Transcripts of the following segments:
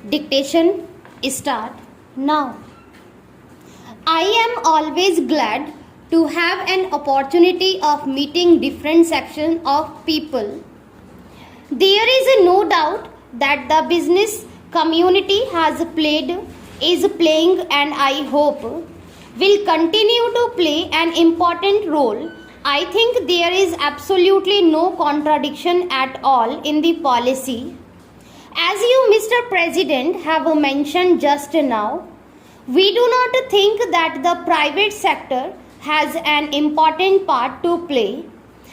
Dictation start now. I am always glad to have an opportunity of meeting different sections of people. There is no doubt that the business community is playing, and I hope will continue to play an important role. I think there is absolutely no contradiction at all in the policy. As you, Mr. President, have mentioned just now, we do not think that the private sector has an important part to play,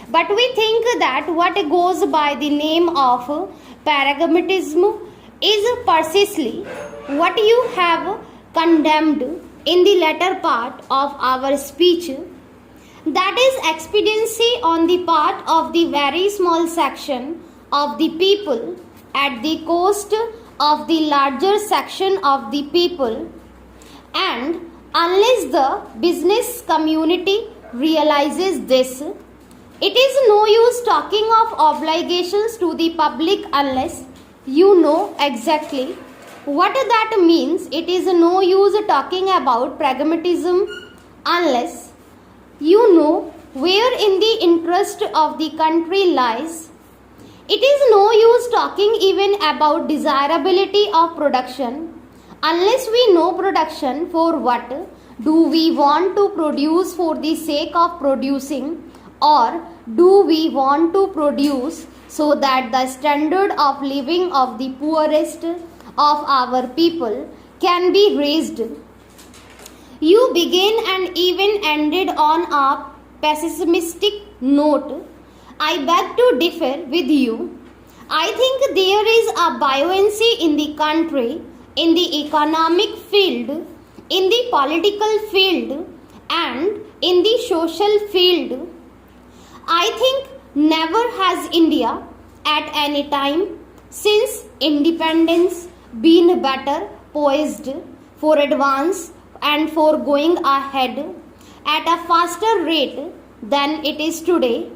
but we think that what goes by the name of pragmatism is precisely what you have condemned in the latter part of our speech. That is expediency on the part of the very small section of the people at the cost of the larger section of the people, and unless the business community realizes this, it is no use talking of obligations to the public unless you know exactly what that means. It is no use talking about pragmatism unless you know where in the interest of the country lies. It is no use talking even about desirability of production unless we know production for what. Do we want to produce for the sake of producing, or do we want to produce so that the standard of living of the poorest of our people can be raised? You began and even ended on a pessimistic note. I beg to differ with you. I think there is a buoyancy in the country, in the economic field, in the political field, and in the social field. I think never has India at any time since independence been better poised for advance and for going ahead at a faster rate than it is today.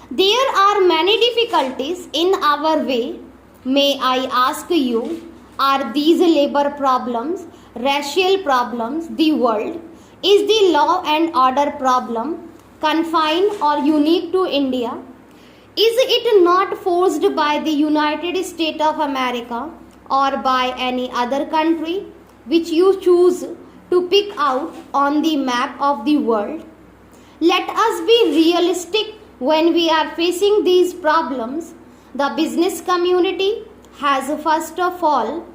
There are many difficulties in our way. May I ask you, are these labor problems, racial problems, the world? Is the law and order problem confined or unique to India? Is it not forced by the United States of America or by any other country which you choose to pick out on the map of the world? Let us be realistic when we are facing these problems. The business community has first of all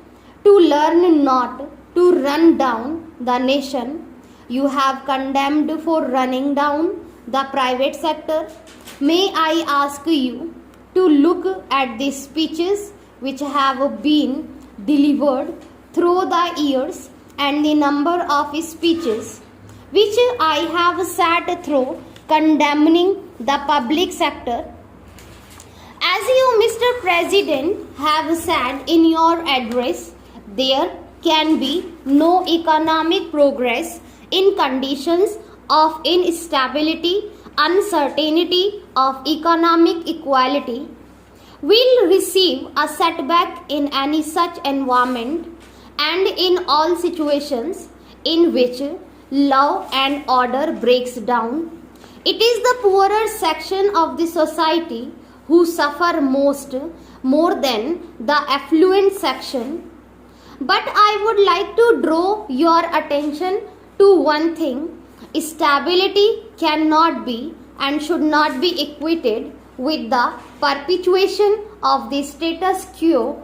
to learn not to run down the nation. You have condemned for running down the private sector. May I ask you to look at the speeches which have been delivered through the years and the number of speeches which I have sat through condemning the public sector. As you, Mr. President, have said in your address, there can be no economic progress in conditions of instability, uncertainty of economic equality. Will receive a setback in any such environment and in all situations in which law and order breaks down. It is the poorer section of the society who suffer more than the affluent section. But I would like to draw your attention to one thing. Stability cannot be and should not be equated with the perpetuation of the status quo.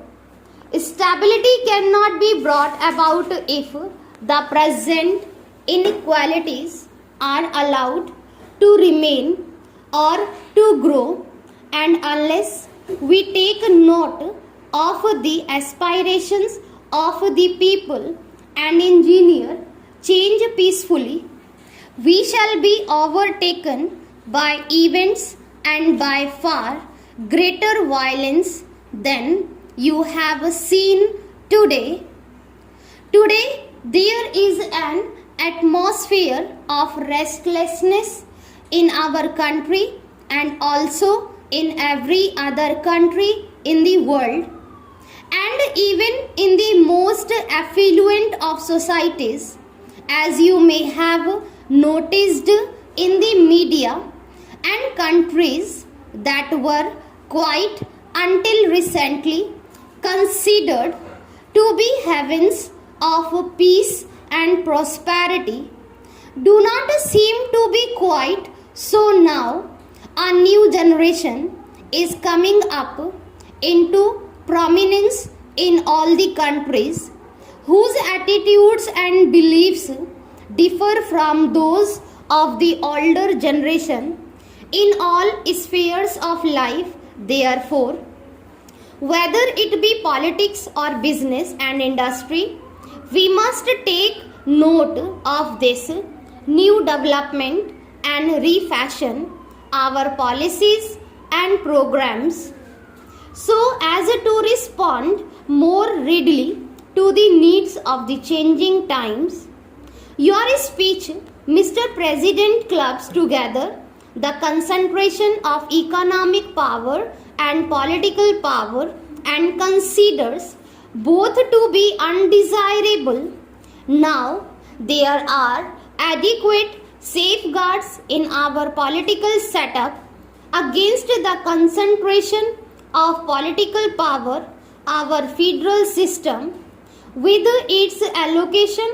Stability cannot be brought about if the present inequalities are allowed to remain or to grow, and unless we take note of the aspirations of the people and engineer change peacefully, we shall be overtaken by events and by far greater violence than you have seen today. Today there is an atmosphere of restlessness in our country and also in every other country in the world. And even in the most affluent of societies, as you may have noticed in the media, and countries that were quite until recently considered to be heavens of peace and prosperity, do not seem to be quite so now. A new generation is coming up into prominence in all the countries whose attitudes and beliefs differ from those of the older generation in all spheres of life. Therefore, whether it be politics or business and industry, we must take note of this new development and refashion our policies and programs so as to respond more readily to the needs of the changing times. Your speech, Mr. President, clubs together the concentration of economic power and political power and considers both to be undesirable. Now, there are adequate safeguards in our political setup against the concentration of political power. Our federal system, with its allocation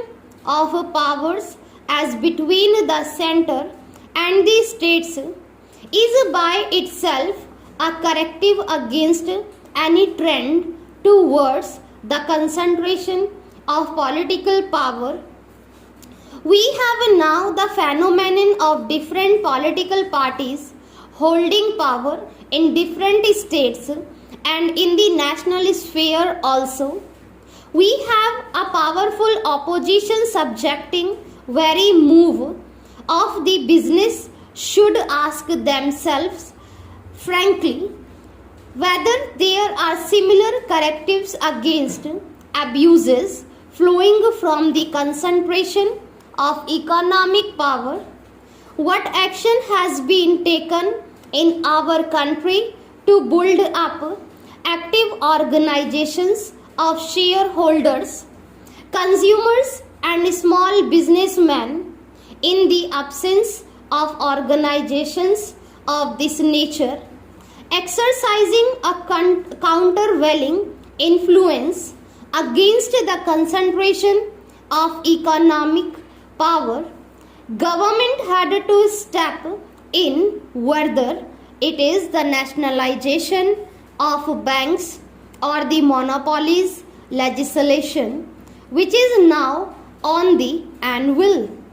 of powers as between the center and the states, is by itself a corrective against any trend towards the concentration of political power. We have now the phenomenon of different political parties holding power in different states and in the national sphere also. We have a powerful opposition subjecting very move of the business should ask themselves frankly whether there are similar correctives against abuses flowing from the concentration of economic power. What action has been taken in our country to build up active organizations of shareholders, consumers and small businessmen in the absence of organizations of this nature, exercising a countervailing influence against the concentration of economic power? Government had to step in, whether it is the nationalization of banks or the monopolies legislation which is now on the anvil.